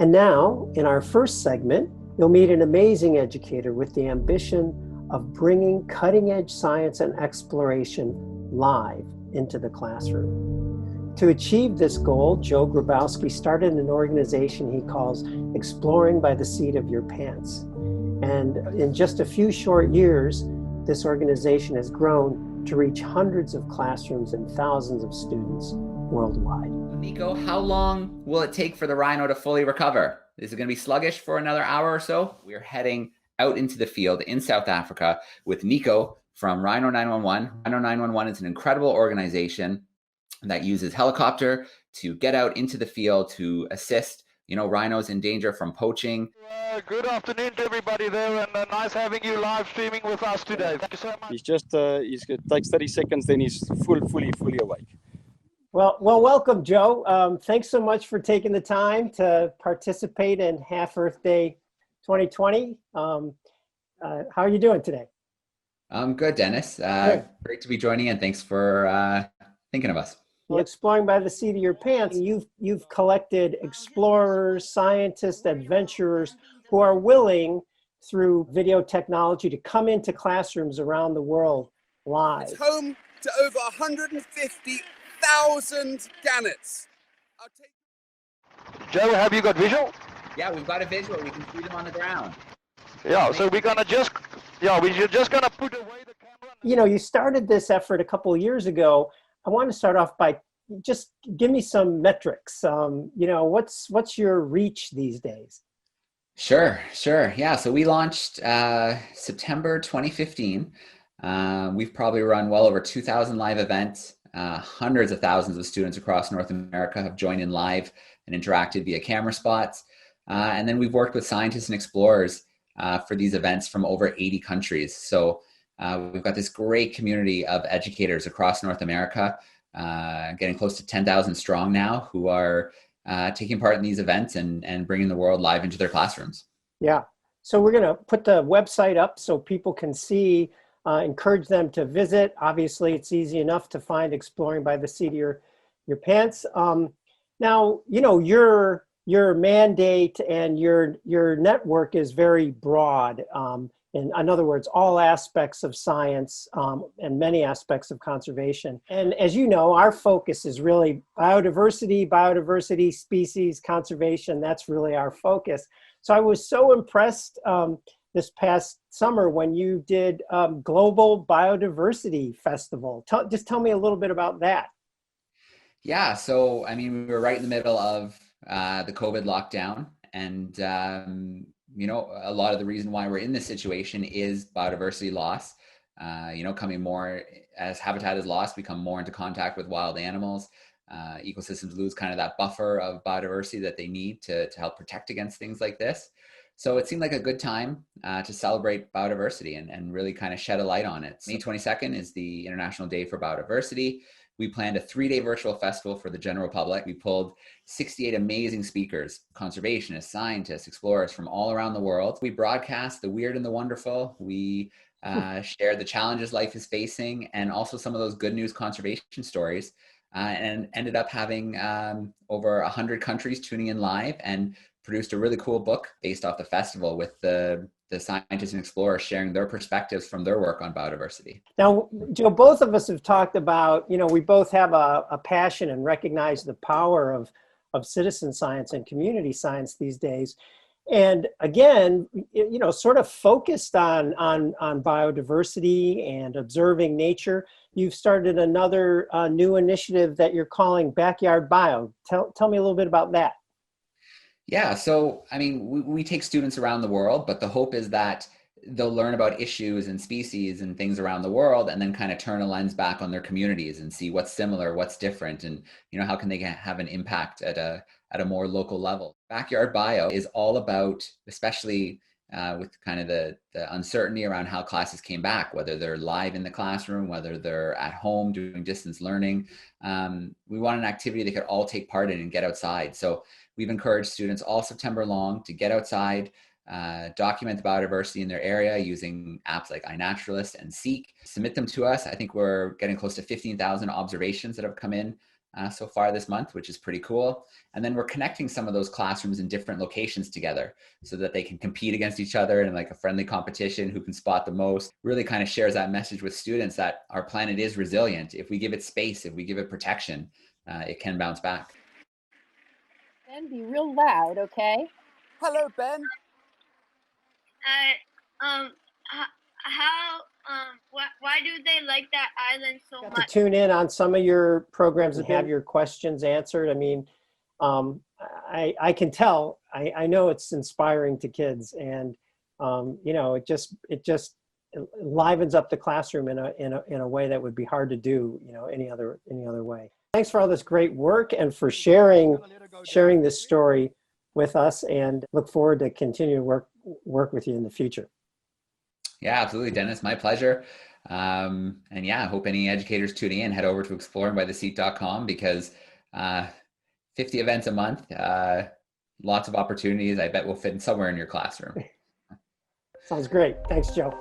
And now, in our first segment, you'll meet an amazing educator with the ambition of bringing cutting-edge science and exploration live into the classroom. To achieve this goal, Joe Grabowski started an organization he calls Exploring by the Seat of Your Pants. And in just a few short years, this organization has grown to reach hundreds of classrooms and thousands of students worldwide. Nico, how long will it take for the rhino to fully recover? Is it going to be sluggish for another hour or so? We're heading out into the field in South Africa with Nico from Rhino 911. Rhino 911 is an incredible organization that uses helicopter to get out into the field to assist, rhinos in danger from poaching. Good afternoon to everybody there, and nice having you live streaming with us today. Thank you so much. It takes 30 seconds, then he's fully awake. Well, welcome, Joe. Thanks so much for taking the time to participate in Half Earth Day 2020. How are you doing today? I'm good, Dennis. Great to be joining in. Thanks for thinking of us. Well, Exploring by the Seat of Your Pants, you've collected explorers, scientists, adventurers who are willing, through video technology, to come into classrooms around the world live. It's home to over 150,000 gannets. Joe, have you got visual? Yeah, we've got a visual. We can see them on the ground. Yeah, so we're just gonna put away the camera. You started this effort a couple of years ago. I want to start off by just give me some metrics. What's your reach these days? Sure. Yeah, so we launched September 2015. We've probably run well over 2,000 live events. Hundreds of thousands of students across North America have joined in live and interacted via camera spots. And then we've worked with scientists and explorers for these events from over 80 countries. So we've got this great community of educators across North America, getting close to 10,000 strong now, who are taking part in these events and bringing the world live into their classrooms. Yeah. So we're going to put the website up so people can see, encourage them to visit. Obviously, it's easy enough to find Exploring by the Seat of Your Pants. Now, your mandate and your network is very broad. In other words, all aspects of science and many aspects of conservation. And as you know, our focus is really biodiversity, species, conservation. That's really our focus. So I was so impressed this past summer when you did Global Biodiversity Festival. Just tell me a little bit about that. Yeah, so we were right in the middle of the COVID lockdown, and a lot of the reason why we're in this situation is biodiversity loss. Coming more as habitat is lost, we come more into contact with wild animals. Ecosystems lose kind of that buffer of biodiversity that they need to help protect against things like this. So it seemed like a good time to celebrate biodiversity and really kind of shed a light on it. May 22nd is the International Day for Biodiversity. We planned a 3-day virtual festival for the general public. We pulled 68 amazing speakers, conservationists, scientists, explorers from all around the world. We broadcast the weird and the wonderful. We shared the challenges life is facing and also some of those good news conservation stories, and ended up having over 100 countries tuning in live, and produced a really cool book based off the festival with the scientists and explorers sharing their perspectives from their work on biodiversity. Now, Joe, both of us have talked about, we both have a passion and recognize the power of citizen science and community science these days. And again, sort of focused on biodiversity and observing nature. You've started another new initiative that you're calling Backyard Bio. Tell me a little bit about that. Yeah, so we take students around the world, but the hope is that they'll learn about issues and species and things around the world, and then kind of turn a lens back on their communities and see what's similar, what's different, and how can they have an impact at a more local level. Backyard Bio is all about, especially with kind of the uncertainty around how classes came back, whether they're live in the classroom, whether they're at home doing distance learning. We want an activity they could all take part in and get outside. So we've encouraged students all September long to get outside, document the biodiversity in their area using apps like iNaturalist and Seek. Submit them to us. I think we're getting close to 15,000 observations that have come in so far this month, which is pretty cool. And then we're connecting some of those classrooms in different locations together so that they can compete against each other in like a friendly competition, who can spot the most. Really kind of shares that message with students that our planet is resilient. If we give it space, if we give it protection, it can bounce back. Ben, be real loud, okay? Hello, Ben. Why do they like that island so Got to much? tune in on some of your programs and have your questions answered. I mean, I can tell, I know it's inspiring to kids, and you know, it just livens up the classroom in a way that would be hard to do, you know, any other way. Thanks for all this great work and for sharing this story with us, and look forward to continue to work with you in the future. Yeah, absolutely, Dennis. My pleasure. And yeah, I hope any educators tuning in head over to exploringbytheseat.com, because 50 events a month, lots of opportunities. I bet will fit somewhere in your classroom. Sounds great. Thanks, Joe.